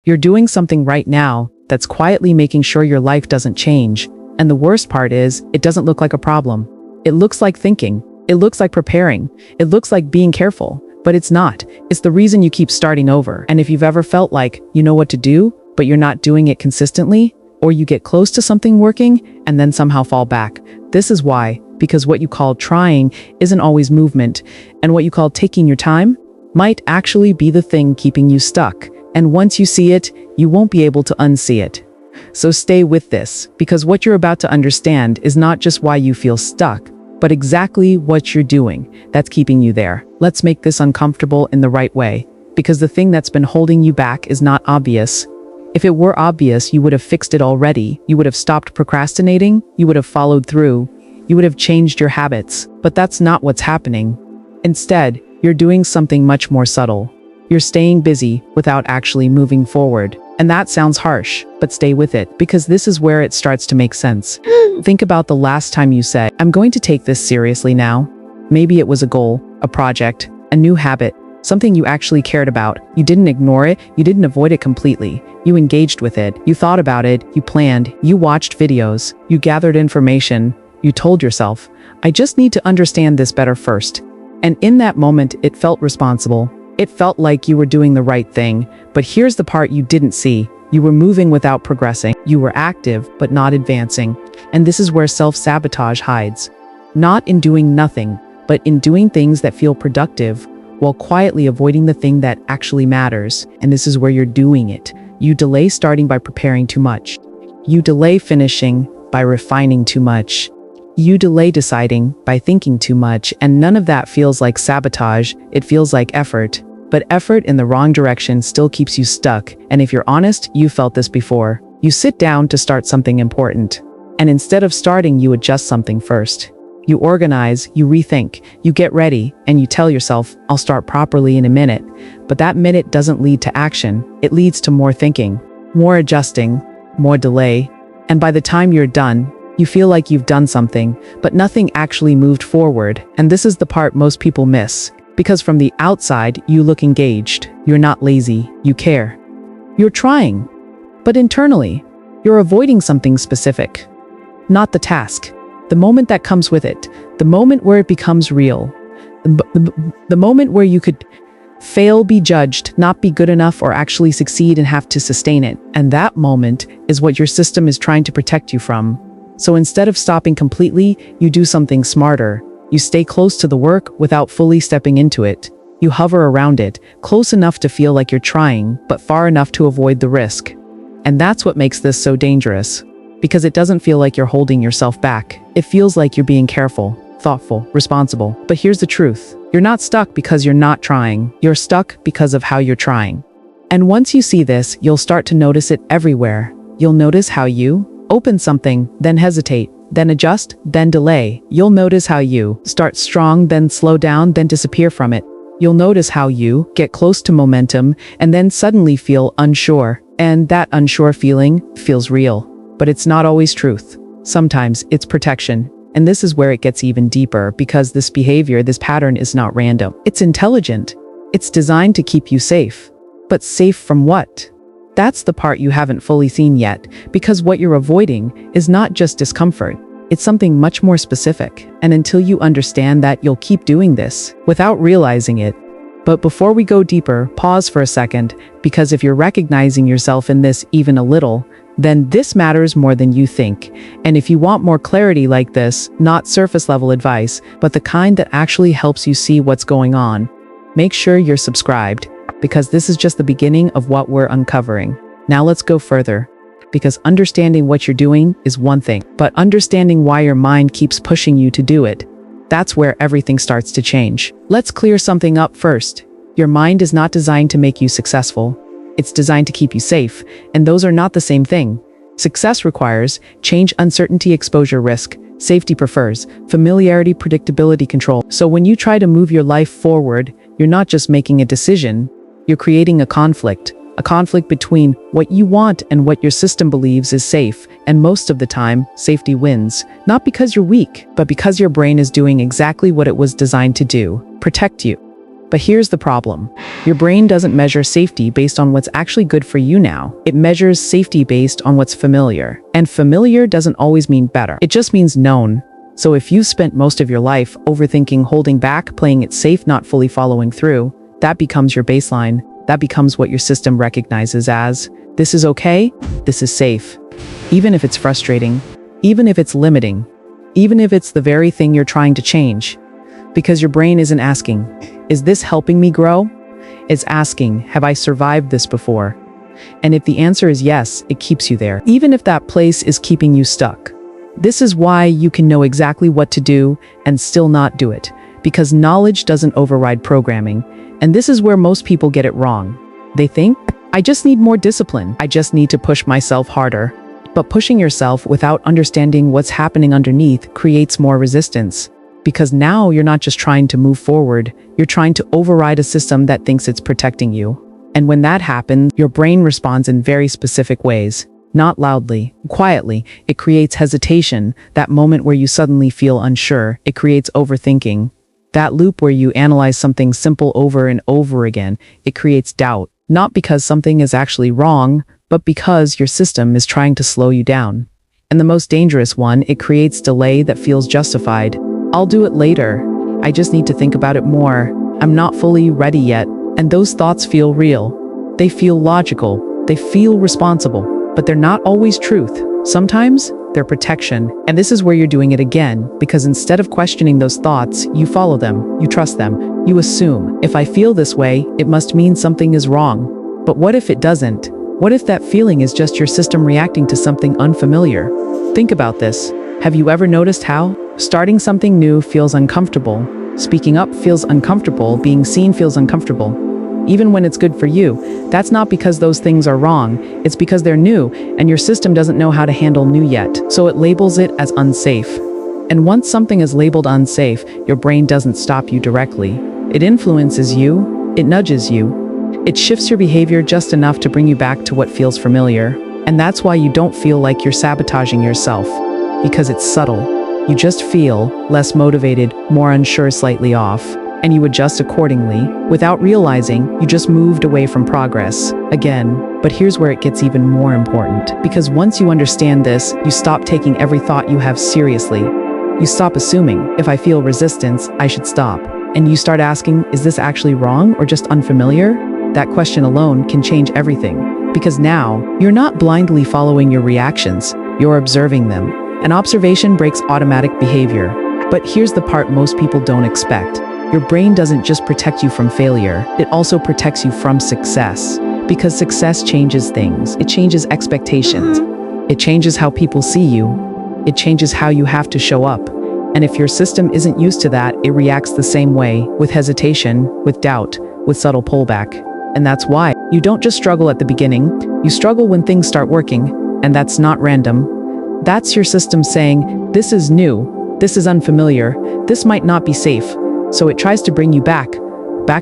You're doing something right now that's quietly making sure your life doesn't change. And the worst part is, it doesn't look like a problem. It looks like thinking. It looks like preparing. It looks like being careful. But it's not. It's the reason you keep starting over. And if you've ever felt like you know what to do, but you're not doing it consistently, or you get close to something working and then somehow fall back, this is why. Because what you call trying isn't always movement, and what you call taking your time might actually be the thing keeping you stuck. And once you see it, you won't be able to unsee it. So stay with this, because what you're about to understand is not just why you feel stuck, but exactly what you're doing that's keeping you there. Let's make this uncomfortable in the right way, because the thing that's been holding you back is not obvious. If it were obvious, you would have fixed it already. You would have stopped procrastinating. You would have followed through. You would have changed your habits. But that's not what's happening. Instead, you're doing something much more subtle. You're staying busy without actually moving forward. And that sounds harsh, but stay with it, because this is where it starts to make sense. Think about the last time you said, I'm going to take this seriously now. Maybe it was a goal, a project, a new habit, something you actually cared about. You didn't ignore it. You didn't avoid it completely. You engaged with it. You thought about it. You planned. You watched videos. You gathered information. You told yourself, I just need to understand this better first. And in that moment, it felt responsible. It felt like you were doing the right thing. But here's the part you didn't see. You were moving without progressing. You were active, but not advancing. And this is where self-sabotage hides. Not in doing nothing, but in doing things that feel productive, while quietly avoiding the thing that actually matters. And this is where you're doing it. You delay starting by preparing too much. You delay finishing by refining too much. You delay deciding by thinking too much. And none of that feels like sabotage. It feels like effort. But effort in the wrong direction still keeps you stuck. And if you're honest, you felt this before. You sit down to start something important. And instead of starting, you adjust something first. You organize, you rethink, you get ready, and you tell yourself, I'll start properly in a minute. But that minute doesn't lead to action. It leads to more thinking, more adjusting, more delay. And by the time you're done, you feel like you've done something, but nothing actually moved forward. And this is the part most people miss. Because from the outside, you look engaged. You're not lazy. You care. You're trying. But internally, you're avoiding something specific. Not the task. The moment that comes with it. The moment where it becomes real. The moment where you could fail, be judged, not be good enough, or actually succeed and have to sustain it. And that moment is what your system is trying to protect you from. So instead of stopping completely, you do something smarter. You stay close to the work without fully stepping into it. You hover around it, close enough to feel like you're trying, but far enough to avoid the risk. And that's what makes this so dangerous. Because it doesn't feel like you're holding yourself back. It feels like you're being careful, thoughtful, responsible. But here's the truth. You're not stuck because you're not trying. You're stuck because of how you're trying. And once you see this, you'll start to notice it everywhere. You'll notice how you open something, then hesitate, then adjust, then delay. You'll notice how you start strong, then slow down, then disappear from it. You'll notice how you get close to momentum and then suddenly feel unsure. And that unsure feeling feels real. But it's not always truth. Sometimes it's protection. And this is where it gets even deeper, because this behavior, this pattern is not random. It's intelligent. It's designed to keep you safe. But safe from what? That's the part you haven't fully seen yet, because what you're avoiding is not just discomfort. It's something much more specific. And until you understand that, you'll keep doing this without realizing it. But before we go deeper, pause for a second, because if you're recognizing yourself in this even a little, then this matters more than you think. And if you want more clarity like this, not surface level advice, but the kind that actually helps you see what's going on, make sure you're subscribed, because this is just the beginning of what we're uncovering. Now let's go further, because understanding what you're doing is one thing, but understanding why your mind keeps pushing you to do it, that's where everything starts to change. Let's clear something up first. Your mind is not designed to make you successful. It's designed to keep you safe, and those are not the same thing. Success requires change, uncertainty, exposure, risk. Safety prefers familiarity, predictability, control. So when you try to move your life forward, you're not just making a decision, you're creating a conflict between what you want and what your system believes is safe. And most of the time, safety wins, not because you're weak, but because your brain is doing exactly what it was designed to do: protect you. But here's the problem. Your brain doesn't measure safety based on what's actually good for you now. It measures safety based on what's familiar. And familiar doesn't always mean better. It just means known. So if you spent most of your life overthinking, holding back, playing it safe, not fully following through, that becomes your baseline. That becomes what your system recognizes as, this is okay, this is safe. Even if it's frustrating, even if it's limiting, even if it's the very thing you're trying to change. Because your brain isn't asking, is this helping me grow? It's asking, have I survived this before? And if the answer is yes, it keeps you there, even if that place is keeping you stuck. This is why you can know exactly what to do and still not do it, because knowledge doesn't override programming. And this is where most people get it wrong. They think, I just need more discipline. I just need to push myself harder. But pushing yourself without understanding what's happening underneath creates more resistance. Because now you're not just trying to move forward, you're trying to override a system that thinks it's protecting you. And when that happens, your brain responds in very specific ways. Not loudly, quietly. It creates hesitation, that moment where you suddenly feel unsure. It creates overthinking. That loop where you analyze something simple over and over again. It creates doubt, not because something is actually wrong, but because your system is trying to slow you down. And the most dangerous one, it creates delay that feels justified. I'll do it later. I just need to think about it more. I'm not fully ready yet. And those thoughts feel real. They feel logical. They feel responsible. But they're not always truth. Sometimes they're protection. And this is where you're doing it again, because instead of questioning those thoughts, you follow them, you trust them, you assume, if I feel this way, it must mean something is wrong. But what if it doesn't? What if that feeling is just your system reacting to something unfamiliar? Think about this. Have you ever noticed how starting something new feels uncomfortable? Speaking up feels uncomfortable, being seen feels uncomfortable. Even when it's good for you, that's not because those things are wrong, it's because they're new, and your system doesn't know how to handle new yet, so it labels it as unsafe. And once something is labeled unsafe, your brain doesn't stop you directly. It influences you, it nudges you, it shifts your behavior just enough to bring you back to what feels familiar. And that's why you don't feel like you're sabotaging yourself, because it's subtle. You just feel less motivated, more unsure, slightly off. And you adjust accordingly. Without realizing, you just moved away from progress again. But here's where it gets even more important. Because once you understand this, you stop taking every thought you have seriously. You stop assuming, if I feel resistance, I should stop. And you start asking, is this actually wrong or just unfamiliar? That question alone can change everything. Because now, you're not blindly following your reactions, you're observing them. And observation breaks automatic behavior. But here's the part most people don't expect. Your brain doesn't just protect you from failure, it also protects you from success. Because success changes things. It changes expectations. It changes how people see you. It changes how you have to show up. And if your system isn't used to that, it reacts the same way, with hesitation, with doubt, with subtle pullback. And that's why you don't just struggle at the beginning, you struggle when things start working, and that's not random. That's your system saying, this is new, this is unfamiliar, this might not be safe. So it tries to bring you back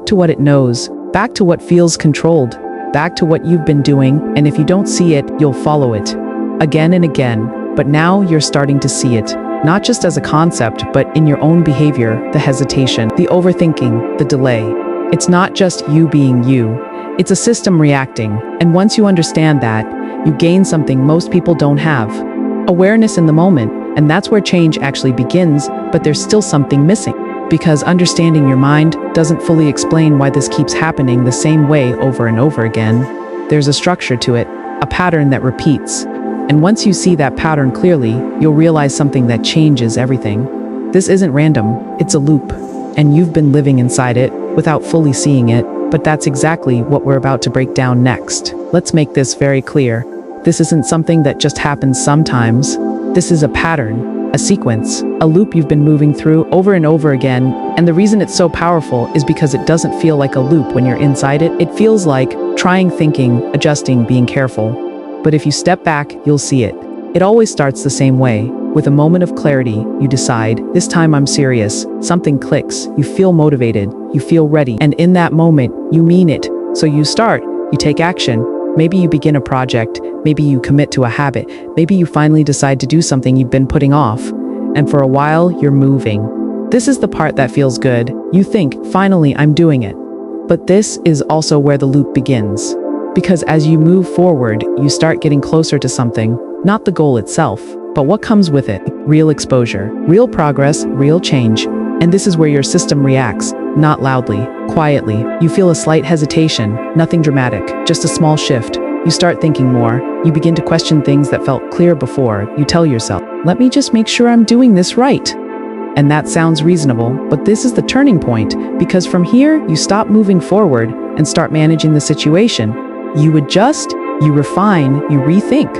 to what it knows, back to what feels controlled, back to what you've been doing, and if you don't see it, you'll follow it. Again and again, but now you're starting to see it, not just as a concept, but in your own behavior, the hesitation, the overthinking, the delay. It's not just you being you, it's a system reacting, and once you understand that, you gain something most people don't have. Awareness in the moment, and that's where change actually begins, but there's still something missing. Because understanding your mind doesn't fully explain why this keeps happening the same way over and over again. There's a structure to it, a pattern that repeats. And once you see that pattern clearly, you'll realize something that changes everything. This isn't random, it's a loop. And you've been living inside it without fully seeing it, but that's exactly what we're about to break down next. Let's make this very clear. This isn't something that just happens sometimes. This is a pattern. A sequence, a loop you've been moving through over and over again, and the reason it's so powerful is because it doesn't feel like a loop when you're inside it. It feels like trying, thinking, adjusting, being careful. But if you step back, you'll see it. It always starts the same way. With a moment of clarity, you decide, this time I'm serious. Something clicks, you feel motivated, you feel ready, and in that moment, you mean it. So you start, you take action. Maybe you begin a project, maybe you commit to a habit, maybe you finally decide to do something you've been putting off. And for a while, you're moving. This is the part that feels good. You think, finally, I'm doing it. But this is also where the loop begins. Because as you move forward, you start getting closer to something, not the goal itself, but what comes with it. Real exposure, real progress, real change. And this is where your system reacts, not loudly, quietly. You feel a slight hesitation, nothing dramatic, just a small shift. You start thinking more. You begin to question things that felt clear before. You tell yourself, let me just make sure I'm doing this right. And that sounds reasonable, but this is the turning point, because from here, you stop moving forward and start managing the situation. You adjust, you refine, you rethink.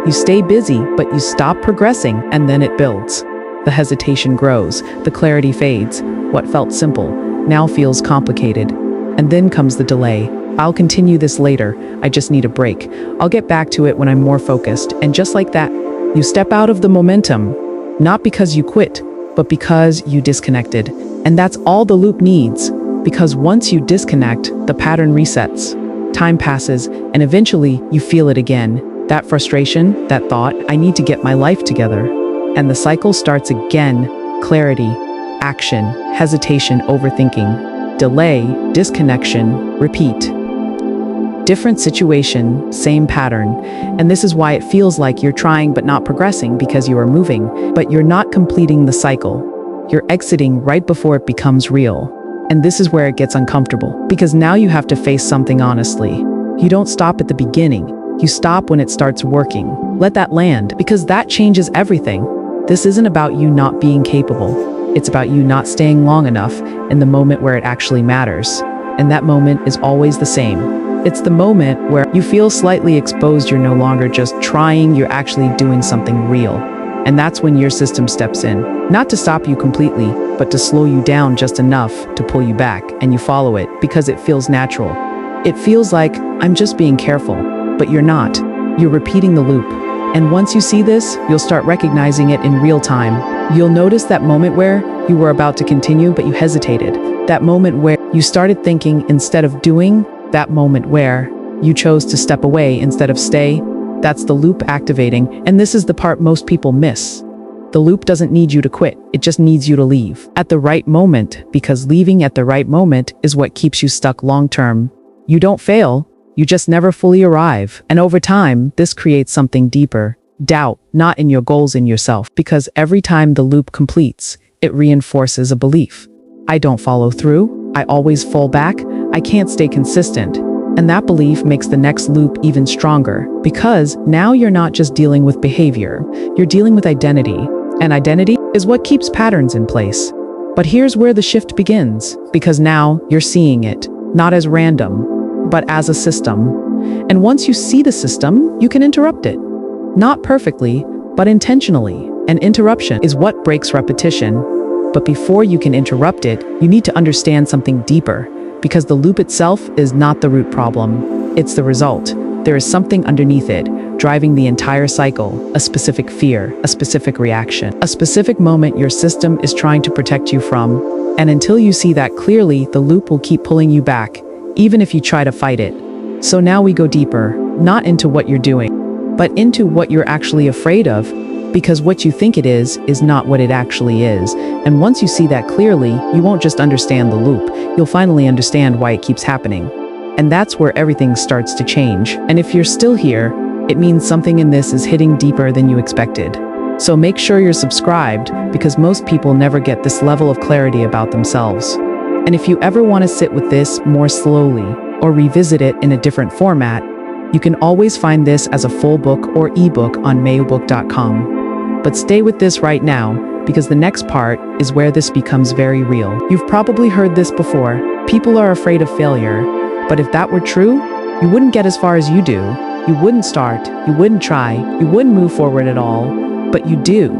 You stay busy, but you stop progressing, and then it builds. The hesitation grows, the clarity fades. What felt simple now feels complicated. And then comes the delay. I'll continue this later, I just need a break. I'll get back to it when I'm more focused, and just like that, you step out of the momentum, not because you quit, but because you disconnected. And that's all the loop needs, because once you disconnect, the pattern resets. Time passes, and eventually you feel it again. That frustration, that thought, I need to get my life together. And the cycle starts again. Clarity, action, hesitation, overthinking, delay, disconnection, repeat. Different situation, same pattern. And this is why it feels like you're trying but not progressing, because you are moving, but you're not completing the cycle. You're exiting right before it becomes real. And this is where it gets uncomfortable, because now you have to face something honestly. You don't stop at the beginning. You stop when it starts working. Let that land, because that changes everything. This isn't about you not being capable. It's about you not staying long enough in the moment where it actually matters. And that moment is always the same. It's the moment where you feel slightly exposed. You're no longer just trying, you're actually doing something real. And that's when your system steps in. Not to stop you completely, but to slow you down just enough to pull you back, and you follow it because it feels natural. It feels like, I'm just being careful, but you're not. You're repeating the loop. And once you see this, you'll start recognizing it in real time. You'll notice that moment where you were about to continue, but you hesitated. That moment where you started thinking instead of doing. That moment where you chose to step away instead of stay. That's the loop activating, and this is the part most people miss. The loop doesn't need you to quit, it just needs you to leave at the right moment, because leaving at the right moment is what keeps you stuck long-term. You don't fail, you just never fully arrive. And over time, this creates something deeper. Doubt, not in your goals, in yourself, because every time the loop completes, it reinforces a belief. I don't follow through, I always fall back, I can't stay consistent. And that belief makes the next loop even stronger, because now you're not just dealing with behavior, you're dealing with identity. And identity is what keeps patterns in place. But here's where the shift begins, because now you're seeing it, not as random, but as a system. And once you see the system, you can interrupt it. Not perfectly, but intentionally. And interruption is what breaks repetition. But before you can interrupt it, you need to understand something deeper. Because the loop itself is not the root problem, it's the result. There is something underneath it, driving the entire cycle, a specific fear, a specific reaction, a specific moment your system is trying to protect you from. And until you see that clearly, the loop will keep pulling you back, even if you try to fight it. So now we go deeper, not into what you're doing, but into what you're actually afraid of. Because what you think it is not what it actually is. And once you see that clearly, you won't just understand the loop, you'll finally understand why it keeps happening. And that's where everything starts to change. And if you're still here, it means something in this is hitting deeper than you expected. So make sure you're subscribed, because most people never get this level of clarity about themselves. And if you ever want to sit with this more slowly, or revisit it in a different format, you can always find this as a full book or ebook on Mayobook.com. But stay with this right now, because the next part is where this becomes very real. You've probably heard this before. People are afraid of failure. But if that were true, you wouldn't get as far as you do. You wouldn't start, you wouldn't try, you wouldn't move forward at all. But you do.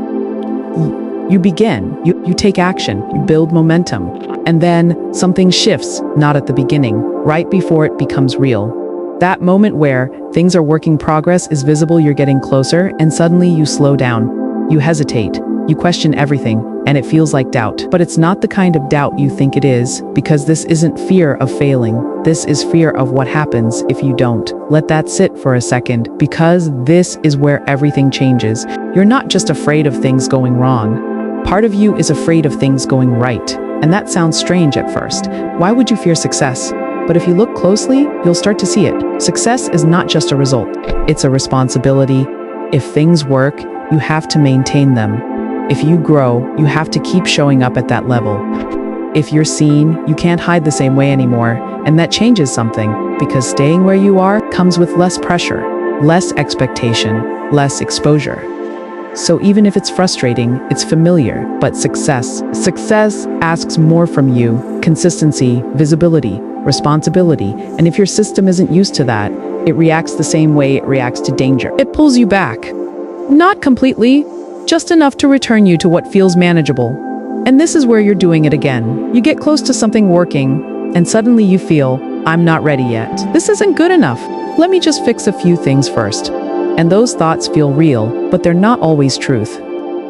You begin, you take action, you build momentum. And then something shifts, not at the beginning, right before it becomes real. That moment where things are working, progress is visible, you're getting closer, and suddenly you slow down. You hesitate, you question everything, and it feels like doubt. But it's not the kind of doubt you think it is, because this isn't fear of failing. This is fear of what happens if you don't. Let that sit for a second, because this is where everything changes. You're not just afraid of things going wrong. Part of you is afraid of things going right, and that sounds strange at first. Why would you fear success? But if you look closely, you'll start to see it. Success is not just a result, it's a responsibility. If things work, you have to maintain them. If you grow, you have to keep showing up at that level. If you're seen, you can't hide the same way anymore, and that changes something, because staying where you are comes with less pressure, less expectation, less exposure. So even if it's frustrating, it's familiar. But success asks more from you: consistency, visibility, responsibility. And if your system isn't used to that, it reacts the same way it reacts to danger. It pulls you back. Not completely, just enough to return you to what feels manageable. And this is where you're doing it again. You get close to something working, and suddenly you feel, I'm not ready yet. This isn't good enough. Let me just fix a few things first. And those thoughts feel real, but they're not always truth.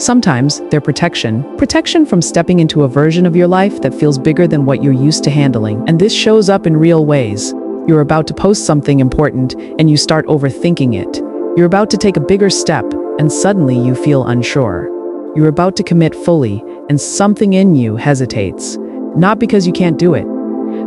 Sometimes they're protection from stepping into a version of your life that feels bigger than what you're used to handling. And this shows up in real ways. You're about to post something important, and you start overthinking it. You're about to take a bigger step, and suddenly you feel unsure. You're about to commit fully, and something in you hesitates. Not because you can't do it,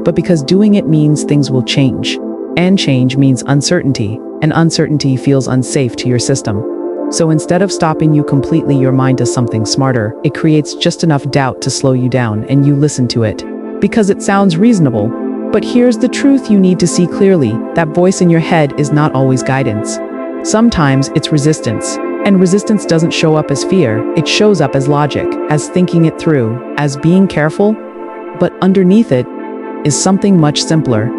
but because doing it means things will change. And change means uncertainty, and uncertainty feels unsafe to your system. So instead of stopping you completely, your mind does something smarter. It creates just enough doubt to slow you down, and you listen to it. Because it sounds reasonable. But here's the truth you need to see clearly: that voice in your head is not always guidance. Sometimes it's resistance. And resistance doesn't show up as fear, it shows up as logic, as thinking it through, as being careful. But underneath it is something much simpler.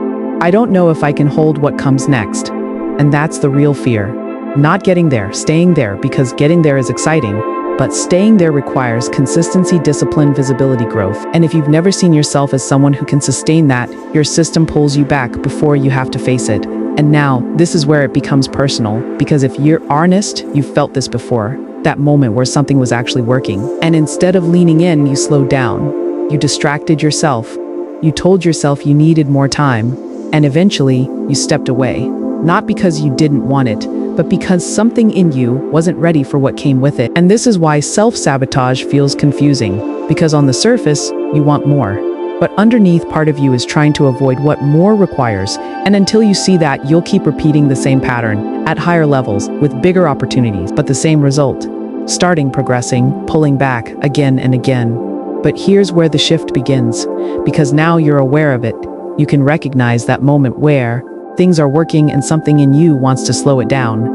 I don't know if I can hold what comes next. And that's the real fear. Not getting there, staying there, because getting there is exciting. But staying there requires consistency, discipline, visibility, growth. And if you've never seen yourself as someone who can sustain that, your system pulls you back before you have to face it. And now, this is where it becomes personal, because if you're honest, you've felt this before. That moment where something was actually working. And instead of leaning in, you slowed down. You distracted yourself. You told yourself you needed more time. And eventually, you stepped away. Not because you didn't want it, but because something in you wasn't ready for what came with it. And this is why self-sabotage feels confusing, because on the surface, you want more. But underneath, part of you is trying to avoid what more requires. And until you see that, you'll keep repeating the same pattern, at higher levels, with bigger opportunities, but the same result. Starting, progressing, pulling back, again and again. But here's where the shift begins, because now you're aware of it. You can recognize that moment where things are working and something in you wants to slow it down.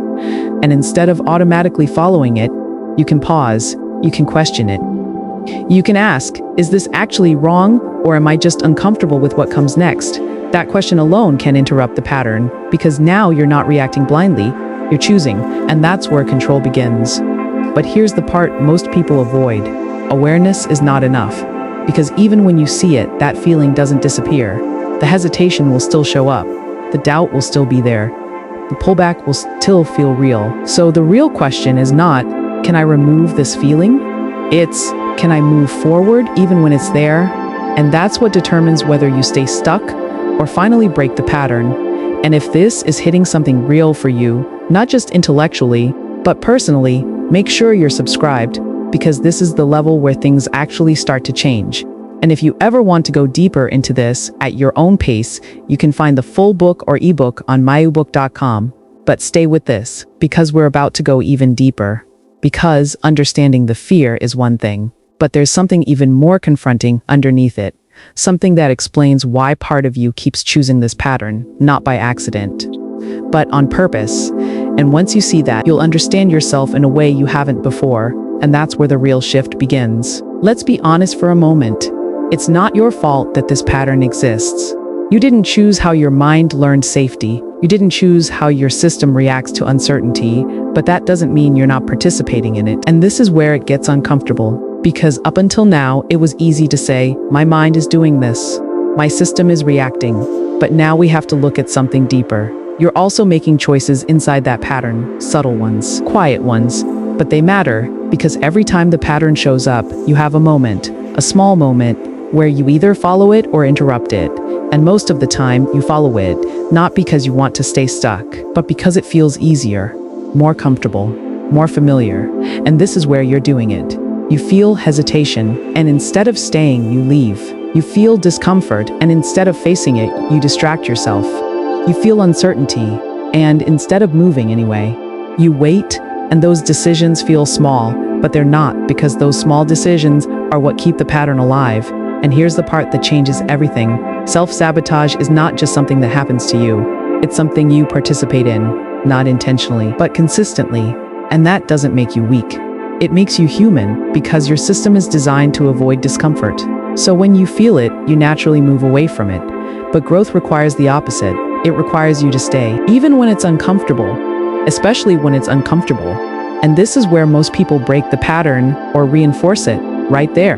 And instead of automatically following it, you can pause, you can question it. You can ask, is this actually wrong, or am I just uncomfortable with what comes next? That question alone can interrupt the pattern, because now you're not reacting blindly, you're choosing, and that's where control begins. But here's the part most people avoid. Awareness is not enough, because even when you see it, that feeling doesn't disappear. The hesitation will still show up. The doubt will still be there. The pullback will still feel real. So the real question is not, can I remove this feeling? It's, can I move forward even when it's there? And that's what determines whether you stay stuck or finally break the pattern. And if this is hitting something real for you, not just intellectually, but personally, make sure you're subscribed, because this is the level where things actually start to change. And if you ever want to go deeper into this at your own pace, you can find the full book or ebook on Mayobook.com. But stay with this, because we're about to go even deeper. Because understanding the fear is one thing, but there's something even more confronting underneath it. Something that explains why part of you keeps choosing this pattern, not by accident, but on purpose. And once you see that, you'll understand yourself in a way you haven't before. And that's where the real shift begins. Let's be honest for a moment. It's not your fault that this pattern exists. You didn't choose how your mind learned safety. You didn't choose how your system reacts to uncertainty, but that doesn't mean you're not participating in it. And this is where it gets uncomfortable, because up until now, it was easy to say, my mind is doing this. My system is reacting. But now we have to look at something deeper. You're also making choices inside that pattern, subtle ones, quiet ones, but they matter because every time the pattern shows up, you have a moment, a small moment, where you either follow it or interrupt it. And most of the time, you follow it, not because you want to stay stuck, but because it feels easier, more comfortable, more familiar. And this is where you're doing it. You feel hesitation, and instead of staying, you leave. You feel discomfort, and instead of facing it, you distract yourself. You feel uncertainty, and instead of moving anyway, you wait, and those decisions feel small, but they're not, because those small decisions are what keep the pattern alive. And here's the part that changes everything. Self-sabotage is not just something that happens to you. It's something you participate in, not intentionally, but consistently. And that doesn't make you weak. It makes you human, because your system is designed to avoid discomfort. So when you feel it, you naturally move away from it. But growth requires the opposite. It requires you to stay, even when it's uncomfortable, especially when it's uncomfortable. And this is where most people break the pattern or reinforce it, right there.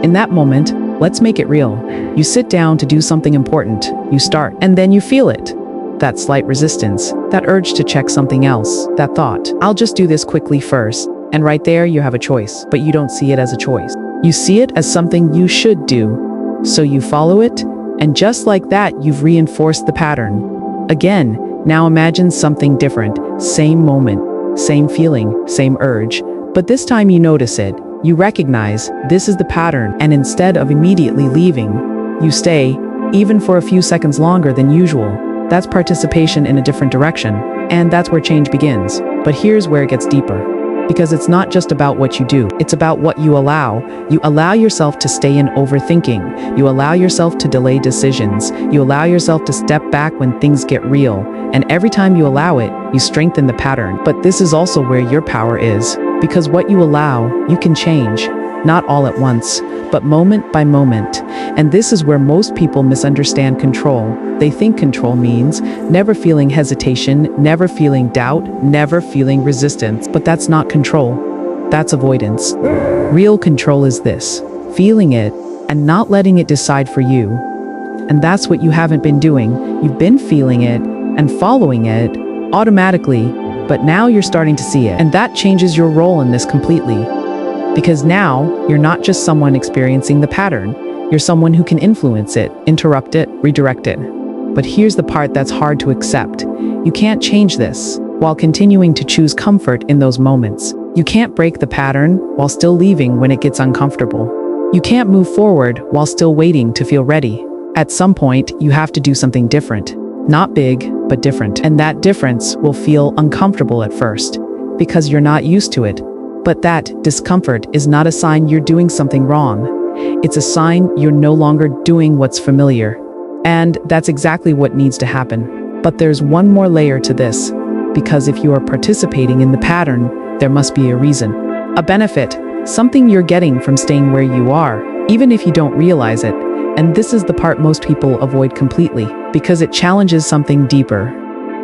In that moment, let's make it real. You sit down to do something important, you start, and then you feel it. That slight resistance, that urge to check something else, that thought, I'll just do this quickly first. And right there, you have a choice, but you don't see it as a choice. You see it as something you should do. So you follow it, and just like that, you've reinforced the pattern. Again, now imagine something different, same moment, same feeling, same urge, but this time you notice it. You recognize this is the pattern, and instead of immediately leaving, you stay, even for a few seconds longer than usual. That's participation in a different direction, and that's where change begins. But here's where it gets deeper. Because it's not just about what you do, it's about what you allow. You allow yourself to stay in overthinking. You allow yourself to delay decisions. You allow yourself to step back when things get real. And every time you allow it, you strengthen the pattern. But this is also where your power is. Because what you allow, you can change. Not all at once, but moment by moment. And this is where most people misunderstand control. They think control means never feeling hesitation, never feeling doubt, never feeling resistance. But that's not control. That's avoidance. Real control is this: feeling it and not letting it decide for you. And that's what you haven't been doing. You've been feeling it and following it automatically, but now you're starting to see it. And that changes your role in this completely. Because now, you're not just someone experiencing the pattern, you're someone who can influence it, interrupt it, redirect it. But here's the part that's hard to accept. You can't change this while continuing to choose comfort in those moments. You can't break the pattern while still leaving when it gets uncomfortable. You can't move forward while still waiting to feel ready. At some point, you have to do something different. Not big, but different. And that difference will feel uncomfortable at first, because you're not used to it. But that discomfort is not a sign you're doing something wrong. It's a sign you're no longer doing what's familiar. And that's exactly what needs to happen. But there's one more layer to this, because if you are participating in the pattern, there must be a reason. A benefit, something you're getting from staying where you are, even if you don't realize it. And this is the part most people avoid completely, because it challenges something deeper.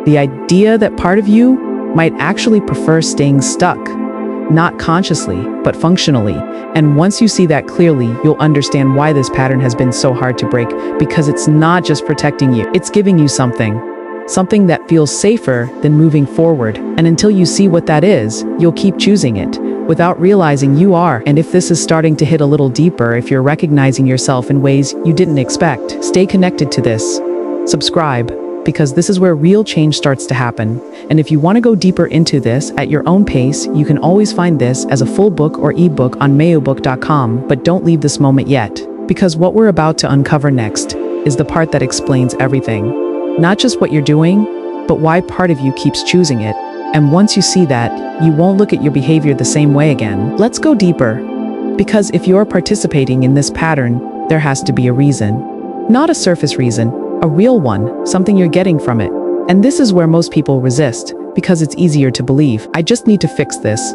The idea that part of you might actually prefer staying stuck. Not consciously, but functionally. And once you see that clearly, you'll understand why this pattern has been so hard to break, because it's not just protecting you, it's giving you something that feels safer than moving forward. And until you see what that is, you'll keep choosing it, without realizing you are. And if this is starting to hit a little deeper, if you're recognizing yourself in ways you didn't expect, stay connected to this. Subscribe, because this is where real change starts to happen. And if you want to go deeper into this at your own pace, you can always find this as a full book or ebook on Mayobook.com. But don't leave this moment yet, because what we're about to uncover next is the part that explains everything. Not just what you're doing, but why part of you keeps choosing it. And once you see that, you won't look at your behavior the same way again. Let's go deeper. Because if you're participating in this pattern, there has to be a reason. Not a surface reason, a real one, something you're getting from it. And this is where most people resist, because it's easier to believe, I just need to fix this.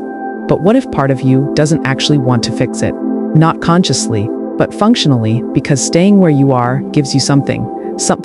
But what if part of you doesn't actually want to fix it? Not consciously, but functionally, because staying where you are gives you something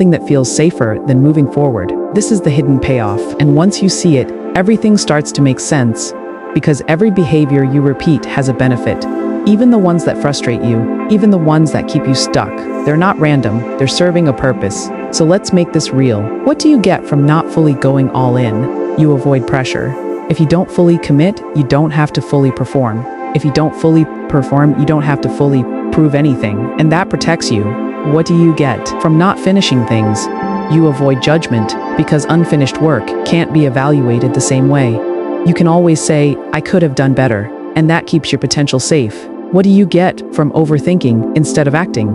that feels safer than moving forward. This is the hidden payoff. And once you see it, everything starts to make sense, because every behavior you repeat has a benefit. Even the ones that frustrate you, even the ones that keep you stuck, they're not random, they're serving a purpose. So let's make this real. What do you get from not fully going all in? You avoid pressure. If you don't fully commit, you don't have to fully perform. If you don't fully perform, you don't have to fully prove anything, and that protects you. What do you get from not finishing things? You avoid judgment, because unfinished work can't be evaluated the same way. You can always say, I could have done better. and that keeps your potential safe. What do you get from overthinking instead of acting?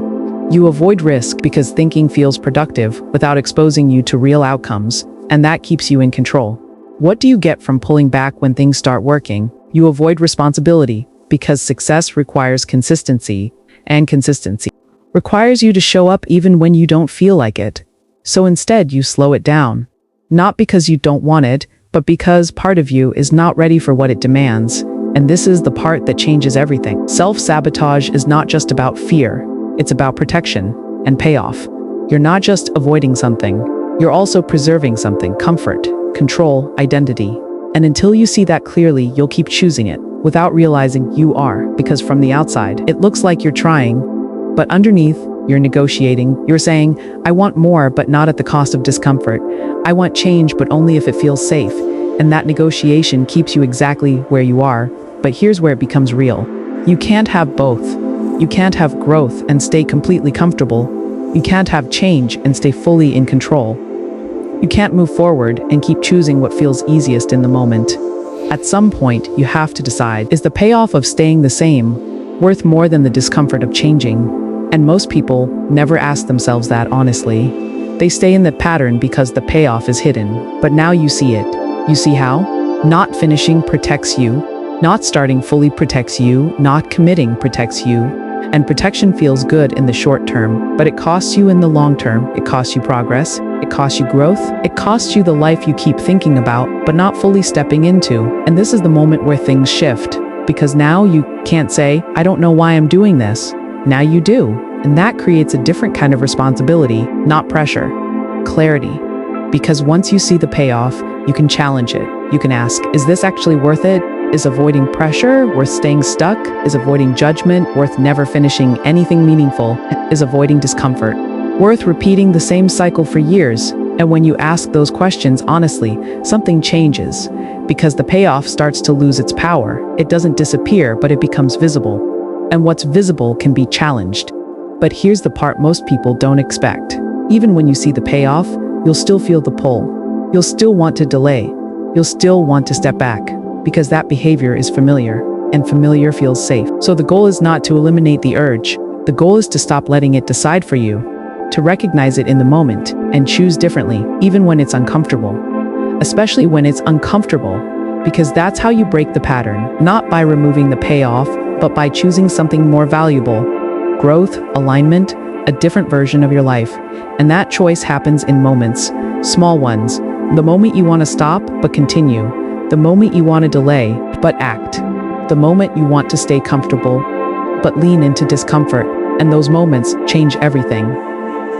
You avoid risk because thinking feels productive without exposing you to real outcomes, and that keeps you in control. What do you get from pulling back when things start working? You avoid responsibility because success requires consistency, and consistency requires you to show up even when you don't feel like it. So instead, you slow it down. Not because you don't want it, but because part of you is not ready for what it demands. And this is the part that changes everything. Self-sabotage is not just about fear. It's about protection and payoff. You're not just avoiding something. You're also preserving something: comfort, control, identity. And until you see that clearly, you'll keep choosing it without realizing you are, because from the outside, it looks like you're trying, but underneath, you're negotiating. You're saying, I want more, but not at the cost of discomfort. I want change, but only if it feels safe. And that negotiation keeps you exactly where you are. But here's where it becomes real. You can't have both. You can't have growth and stay completely comfortable. You can't have change and stay fully in control. You can't move forward and keep choosing what feels easiest in the moment. At some point, you have to decide, is the payoff of staying the same worth more than the discomfort of changing? And most people never ask themselves that honestly. They stay in the pattern because the payoff is hidden. But now you see it. You see how? Not finishing protects you. Not starting fully protects you. Not committing protects you. And protection feels good in the short term, but it costs you in the long term. It costs you progress. It costs you growth. It costs you the life you keep thinking about, but not fully stepping into. And this is the moment where things shift. Because now you can't say, I don't know why I'm doing this. Now you do. And that creates a different kind of responsibility, not pressure. Clarity. Because once you see the payoff, you can challenge it. You can ask, is this actually worth it? Is avoiding pressure worth staying stuck? Is avoiding judgment worth never finishing anything meaningful? Is avoiding discomfort worth repeating the same cycle for years? And when you ask those questions honestly, something changes. Because the payoff starts to lose its power. It doesn't disappear, but it becomes visible. And what's visible can be challenged. But here's the part most people don't expect. Even when you see the payoff, you'll still feel the pull. You'll still want to delay. You'll still want to step back. Because that behavior is familiar, and familiar feels safe. So the goal is not to eliminate the urge. The goal is to stop letting it decide for you, to recognize it in the moment, and choose differently, even when it's uncomfortable. Especially when it's uncomfortable, because that's how you break the pattern, not by removing the payoff, but by choosing something more valuable. Growth, alignment, a different version of your life. And that choice happens in moments, small ones. The moment you want to stop, but continue. The moment you want to delay, but act. The moment you want to stay comfortable, but lean into discomfort. And those moments change everything.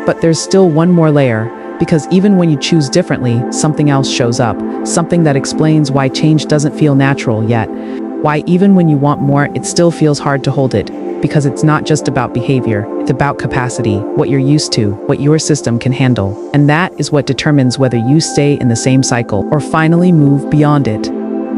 But there's still one more layer, because even when you choose differently, something else shows up. Something that explains why change doesn't feel natural yet. Why even when you want more, it still feels hard to hold it. Because it's not just about behavior, it's about capacity, what you're used to, what your system can handle. And that is what determines whether you stay in the same cycle or finally move beyond it.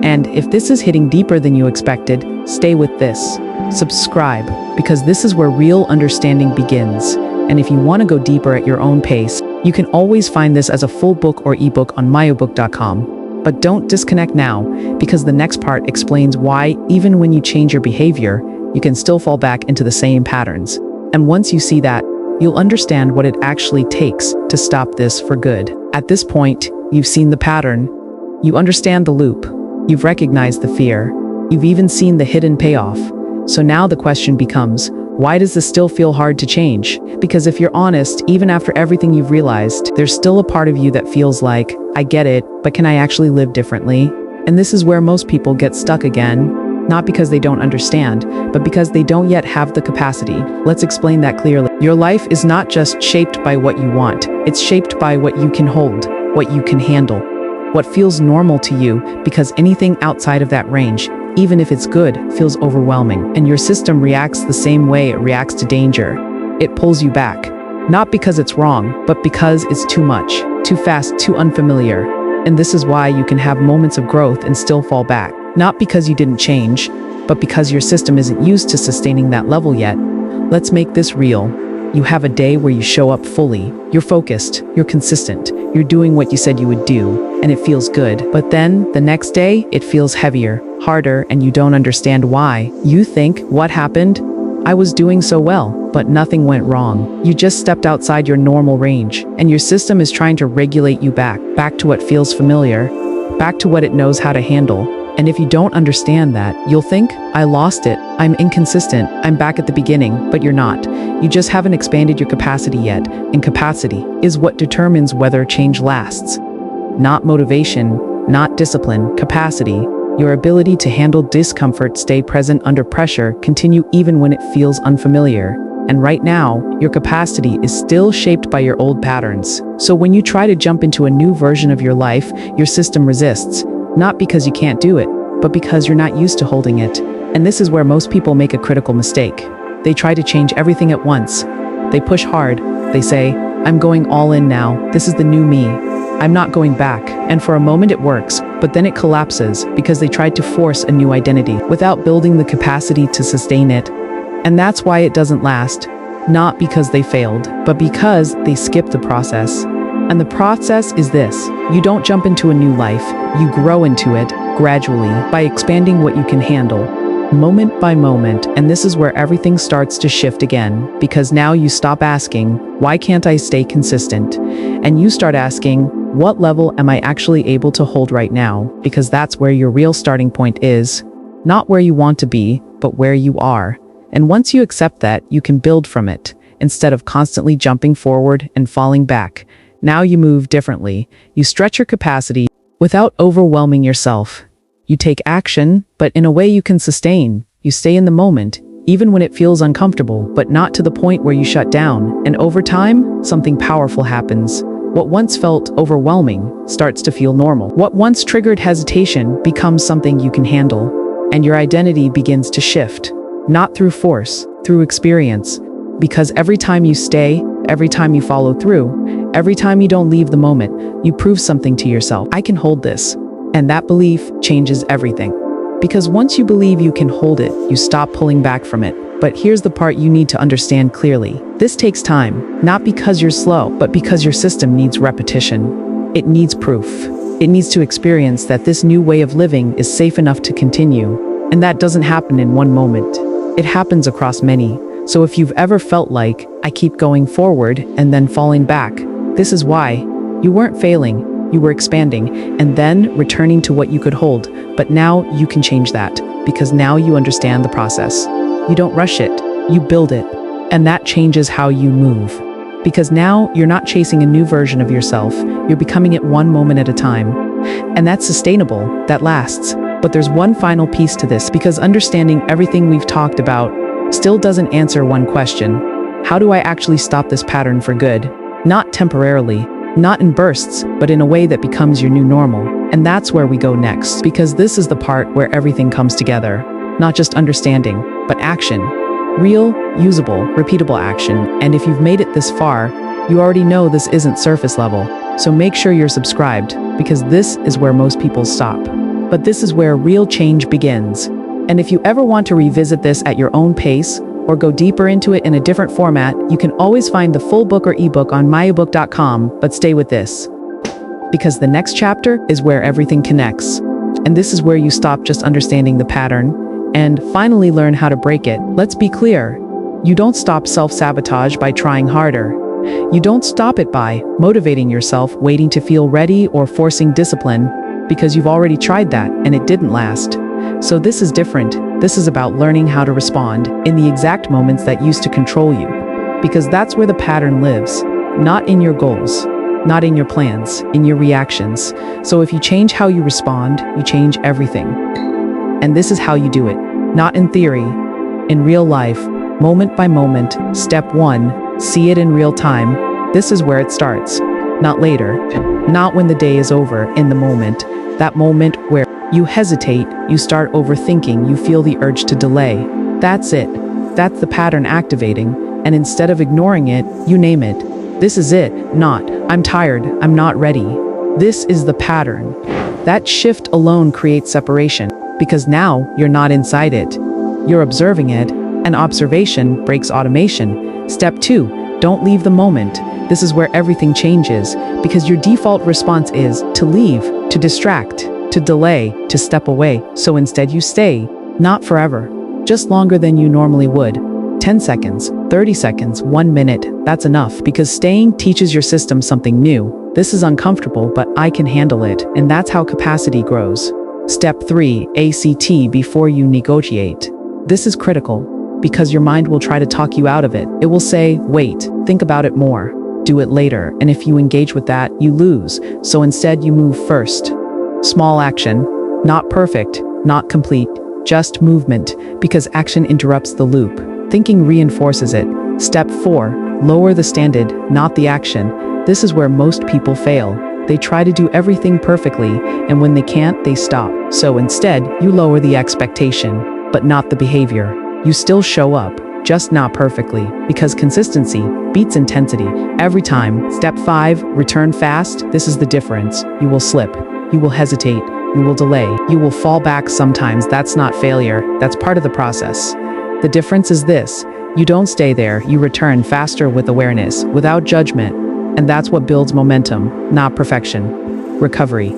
And if this is hitting deeper than you expected, stay with this. Subscribe, because this is where real understanding begins. And if you want to go deeper at your own pace, you can always find this as a full book or ebook on Mayobook.com. But don't disconnect now, because the next part explains why, even when you change your behavior, you can still fall back into the same patterns. And once you see that, you'll understand what it actually takes to stop this for good. At this point, you've seen the pattern, you understand the loop, you've recognized the fear, you've even seen the hidden payoff. So now the question becomes, why does this still feel hard to change? Because if you're honest, even after everything you've realized, there's still a part of you that feels like, I get it, but can I actually live differently? And this is where most people get stuck again. Not because they don't understand, but because they don't yet have the capacity. Let's explain that clearly. Your life is not just shaped by what you want. It's shaped by what you can hold, what you can handle, what feels normal to you, because anything outside of that range, even if it's good, feels overwhelming. And your system reacts the same way it reacts to danger. It pulls you back. Not because it's wrong, but because it's too much, too fast, too unfamiliar. And this is why you can have moments of growth and still fall back. Not because you didn't change, but because your system isn't used to sustaining that level yet. Let's make this real. You have a day where you show up fully. You're focused, you're consistent, you're doing what you said you would do. and it feels good. But then, the next day, it feels heavier, harder, and you don't understand why. You think, what happened? I was doing so well, but nothing went wrong. You just stepped outside your normal range, and your system is trying to regulate you back to what feels familiar, back to what it knows how to handle. And if you don't understand that, you'll think, I lost it, I'm inconsistent, I'm back at the beginning, but you're not. You just haven't expanded your capacity yet, and capacity is what determines whether change lasts. Not motivation, not discipline, capacity. Your ability to handle discomfort, stay present under pressure, continue even when it feels unfamiliar. And right now, your capacity is still shaped by your old patterns. So when you try to jump into a new version of your life, your system resists. Not because you can't do it, but because you're not used to holding it. And this is where most people make a critical mistake. They try to change everything at once. They push hard. They say, I'm going all in now. This is the new me. I'm not going back. And for a moment it works, but then it collapses because they tried to force a new identity without building the capacity to sustain it. And that's why it doesn't last. Not because they failed, but because they skipped the process. And the process is this. You don't jump into a new life. You grow into it gradually by expanding what you can handle, moment by moment. And this is where everything starts to shift again, because now you stop asking, why can't I stay consistent? And you start asking, what level am I actually able to hold right now? Because that's where your real starting point is. Not where you want to be, but where you are. And once you accept that, you can build from it, instead of constantly jumping forward and falling back. Now you move differently. You stretch your capacity without overwhelming yourself. You take action, but in a way you can sustain. You stay in the moment, even when it feels uncomfortable, but not to the point where you shut down. And over time, something powerful happens. What once felt overwhelming starts to feel normal. What once triggered hesitation becomes something you can handle. And your identity begins to shift. Not through force, through experience. Because every time you stay, every time you follow through, every time you don't leave the moment, you prove something to yourself. I can hold this. And that belief changes everything. Because once you believe you can hold it, you stop pulling back from it. But here's the part you need to understand clearly. This takes time, not because you're slow, but because your system needs repetition. It needs proof. It needs to experience that this new way of living is safe enough to continue. And that doesn't happen in one moment. It happens across many. So if you've ever felt like, I keep going forward and then falling back, this is why. You weren't failing, you were expanding, and then returning to what you could hold. But now you can change that, because now you understand the process. You don't rush it, you build it. And that changes how you move. Because now you're not chasing a new version of yourself, you're becoming it one moment at a time. And that's sustainable, that lasts. But there's one final piece to this, because understanding everything we've talked about still doesn't answer one question. How do I actually stop this pattern for good? Not temporarily, not in bursts, but in a way that becomes your new normal. And that's where we go next, because this is the part where everything comes together. Not just understanding, but action. Real, usable, repeatable action. And if you've made it this far, you already know this isn't surface level. So make sure you're subscribed, because this is where most people stop. But this is where real change begins. And if you ever want to revisit this at your own pace, or go deeper into it in a different format, you can always find the full book or ebook on Mayobook.com, but stay with this. Because the next chapter is where everything connects. And this is where you stop just understanding the pattern, and finally learn how to break it. Let's be clear. You don't stop self-sabotage by trying harder. You don't stop it by motivating yourself, waiting to feel ready, or forcing discipline, because you've already tried that and it didn't last. So this is different. This is about learning how to respond in the exact moments that used to control you. Because that's where the pattern lives. Not in your goals, not in your plans, in your reactions. So if you change how you respond, you change everything. And this is how you do it. Not in theory, in real life, moment by moment. Step 1, see it in real time. This is where it starts. Not later, not when the day is over, in the moment. That moment where you hesitate, you start overthinking, you feel the urge to delay. That's it. That's the pattern activating. And instead of ignoring it, you name it. This is it, not, I'm tired, I'm not ready. This is the pattern. That shift alone creates separation, because now you're not inside it. You're observing it, and observation breaks automation. Step 2, don't leave the moment. This is where everything changes, because your default response is to leave, to distract, to delay, to step away. So instead you stay, not forever, just longer than you normally would. 10 seconds, 30 seconds, 1 minute, that's enough, because staying teaches your system something new. This is uncomfortable, but I can handle it, and that's how capacity grows. Step 3, ACT before you negotiate. This is critical, because your mind will try to talk you out of it. It will say, wait, think about it more, do it later, and if you engage with that, you lose. So instead you move first. Small action, not perfect, not complete, just movement, because action interrupts the loop. Thinking reinforces it. Step 4, lower the standard, not the action. This is where most people fail. They try to do everything perfectly, and when they can't, they stop. So instead, you lower the expectation, but not the behavior. You still show up, just not perfectly, because consistency beats intensity every time. Step 5, return fast. This is the difference. You will slip, you will hesitate, you will delay, you will fall back sometimes. That's not failure, that's part of the process. The difference is this: you don't stay there, you return faster with awareness, without judgment, and that's what builds momentum, not perfection. Recovery.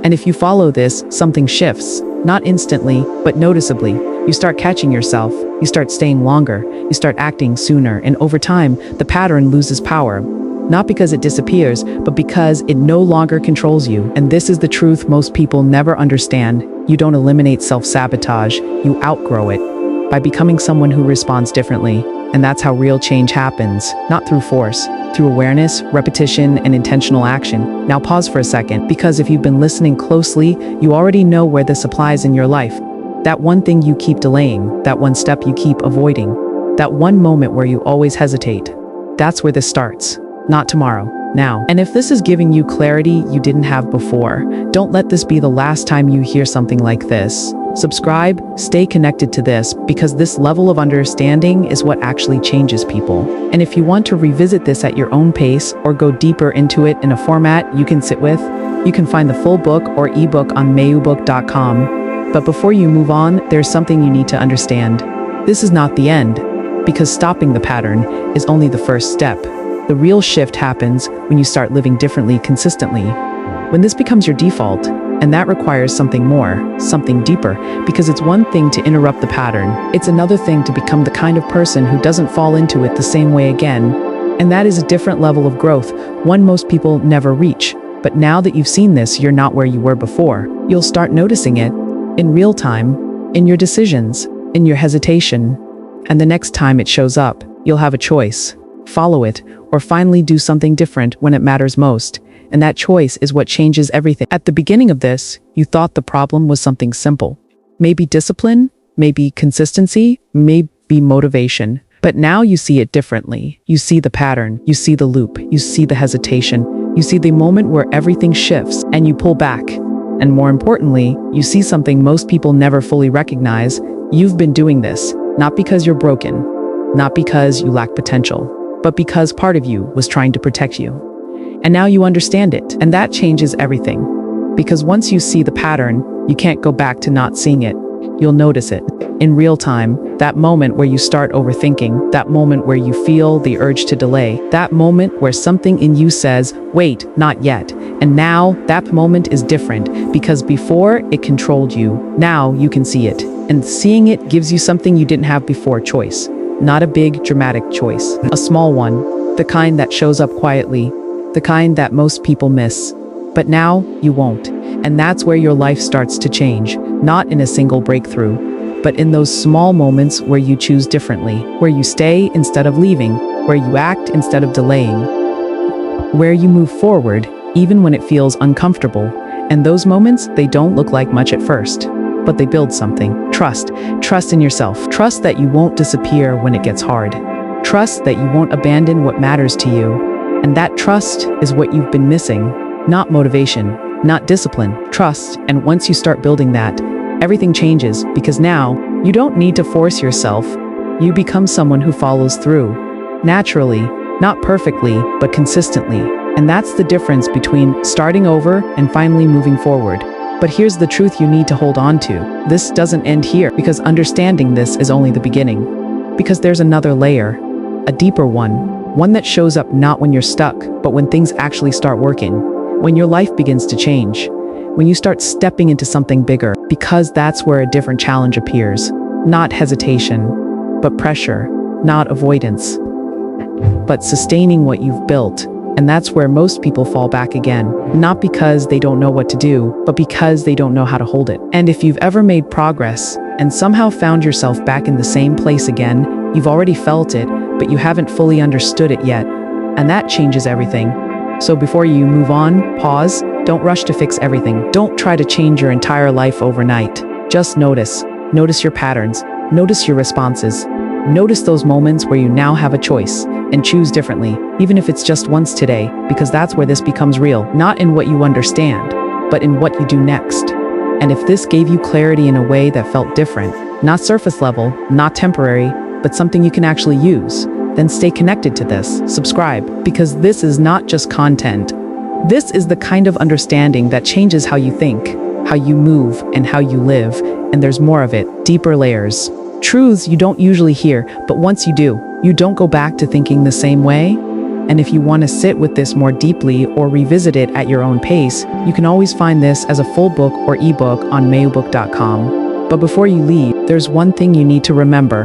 And if you follow this, something shifts, not instantly, but noticeably. You start catching yourself, you start staying longer, you start acting sooner, and over time, the pattern loses power. Not because it disappears, but because it no longer controls you. And this is the truth most people never understand. You don't eliminate self-sabotage, you outgrow it, by becoming someone who responds differently. And that's how real change happens, not through force, through awareness, repetition, and intentional action. Now pause for a second, because if you've been listening closely, you already know where this applies in your life. That one thing you keep delaying, that one step you keep avoiding, that one moment where you always hesitate. That's where this starts. Not tomorrow, now. And if this is giving you clarity you didn't have before, don't let this be the last time you hear something like this. Subscribe, stay connected to this, because this level of understanding is what actually changes people. And if you want to revisit this at your own pace or go deeper into it in a format you can sit with, you can find the full book or ebook on Mayobook.com. But before you move on, there's something you need to understand. This is not the end, because stopping the pattern is only the first step. The real shift happens when you start living differently consistently. When this becomes your default, and that requires something more, something deeper, because it's one thing to interrupt the pattern. It's another thing to become the kind of person who doesn't fall into it the same way again. And that is a different level of growth, one most people never reach. But now that you've seen this, you're not where you were before. You'll start noticing it in real time, in your decisions, in your hesitation. And the next time it shows up, you'll have a choice. Follow it, or finally do something different when it matters most. And that choice is what changes everything. At the beginning of this, you thought the problem was something simple. Maybe discipline, maybe consistency, maybe motivation. But now you see it differently. You see the pattern, you see the loop, you see the hesitation, you see the moment where everything shifts and you pull back. And more importantly, you see something most people never fully recognize. You've been doing this, not because you're broken, not because you lack potential, but because part of you was trying to protect you. And now you understand it, and that changes everything. Because once you see the pattern, you can't go back to not seeing it. You'll notice it in real time, that moment where you start overthinking, that moment where you feel the urge to delay, that moment where something in you says, wait, not yet. And now that moment is different, because before it controlled you, now you can see it. And seeing it gives you something you didn't have before: choice. Not a big, dramatic choice, a small one, the kind that shows up quietly, the kind that most people miss. But now, you won't. And that's where your life starts to change, not in a single breakthrough, but in those small moments where you choose differently, where you stay instead of leaving, where you act instead of delaying, where you move forward, even when it feels uncomfortable. And those moments, they don't look like much at first, but they build something. Trust. Trust in yourself. Trust that you won't disappear when it gets hard. Trust that you won't abandon what matters to you. And that trust is what you've been missing. Not motivation, not discipline, trust. And once you start building that, everything changes, because now you don't need to force yourself. You become someone who follows through. Naturally, not perfectly, but consistently. And that's the difference between starting over and finally moving forward. But here's the truth you need to hold on to. This doesn't end here, because understanding this is only the beginning. Because there's another layer, a deeper one. One that shows up not when you're stuck, but when things actually start working. When your life begins to change. When you start stepping into something bigger, because that's where a different challenge appears. Not hesitation, but pressure. Not avoidance, but sustaining what you've built. And that's where most people fall back again. Not because they don't know what to do, but because they don't know how to hold it. And if you've ever made progress and somehow found yourself back in the same place again, you've already felt it, but you haven't fully understood it yet. And that changes everything. So before you move on, pause. Don't rush to fix everything. Don't try to change your entire life overnight. Just notice. Notice your patterns. Notice your responses. Notice those moments where you now have a choice and choose differently, even if it's just once today, because that's where this becomes real, not in what you understand, but in what you do next. And if this gave you clarity in a way that felt different, not surface level, not temporary, but something you can actually use, then stay connected to this, subscribe, because this is not just content. This is the kind of understanding that changes how you think, how you move, and how you live, and there's more of it, deeper layers. Truths you don't usually hear, but once you do, you don't go back to thinking the same way. And if you want to sit with this more deeply or revisit it at your own pace, you can always find this as a full book or ebook on Mayobook.com. But before you leave, there's one thing you need to remember.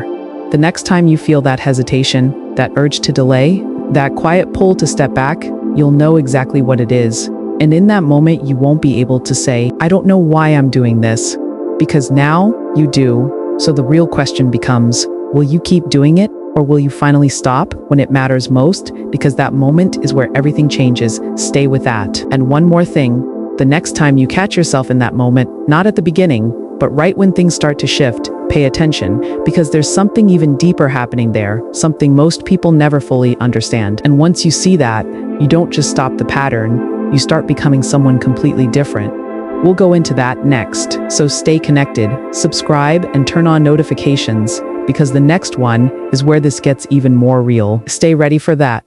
The next time you feel that hesitation, that urge to delay, that quiet pull to step back, you'll know exactly what it is. And in that moment, you won't be able to say, I don't know why I'm doing this. Because now you do. So the real question becomes, will you keep doing it, or will you finally stop when it matters most? Because that moment is where everything changes. Stay with that. And one more thing, the next time you catch yourself in that moment, not at the beginning, but right when things start to shift, pay attention, because there's something even deeper happening there, something most people never fully understand. And once you see that, you don't just stop the pattern, you start becoming someone completely different. We'll go into that next, so stay connected, subscribe, and turn on notifications, because the next one is where this gets even more real. Stay ready for that.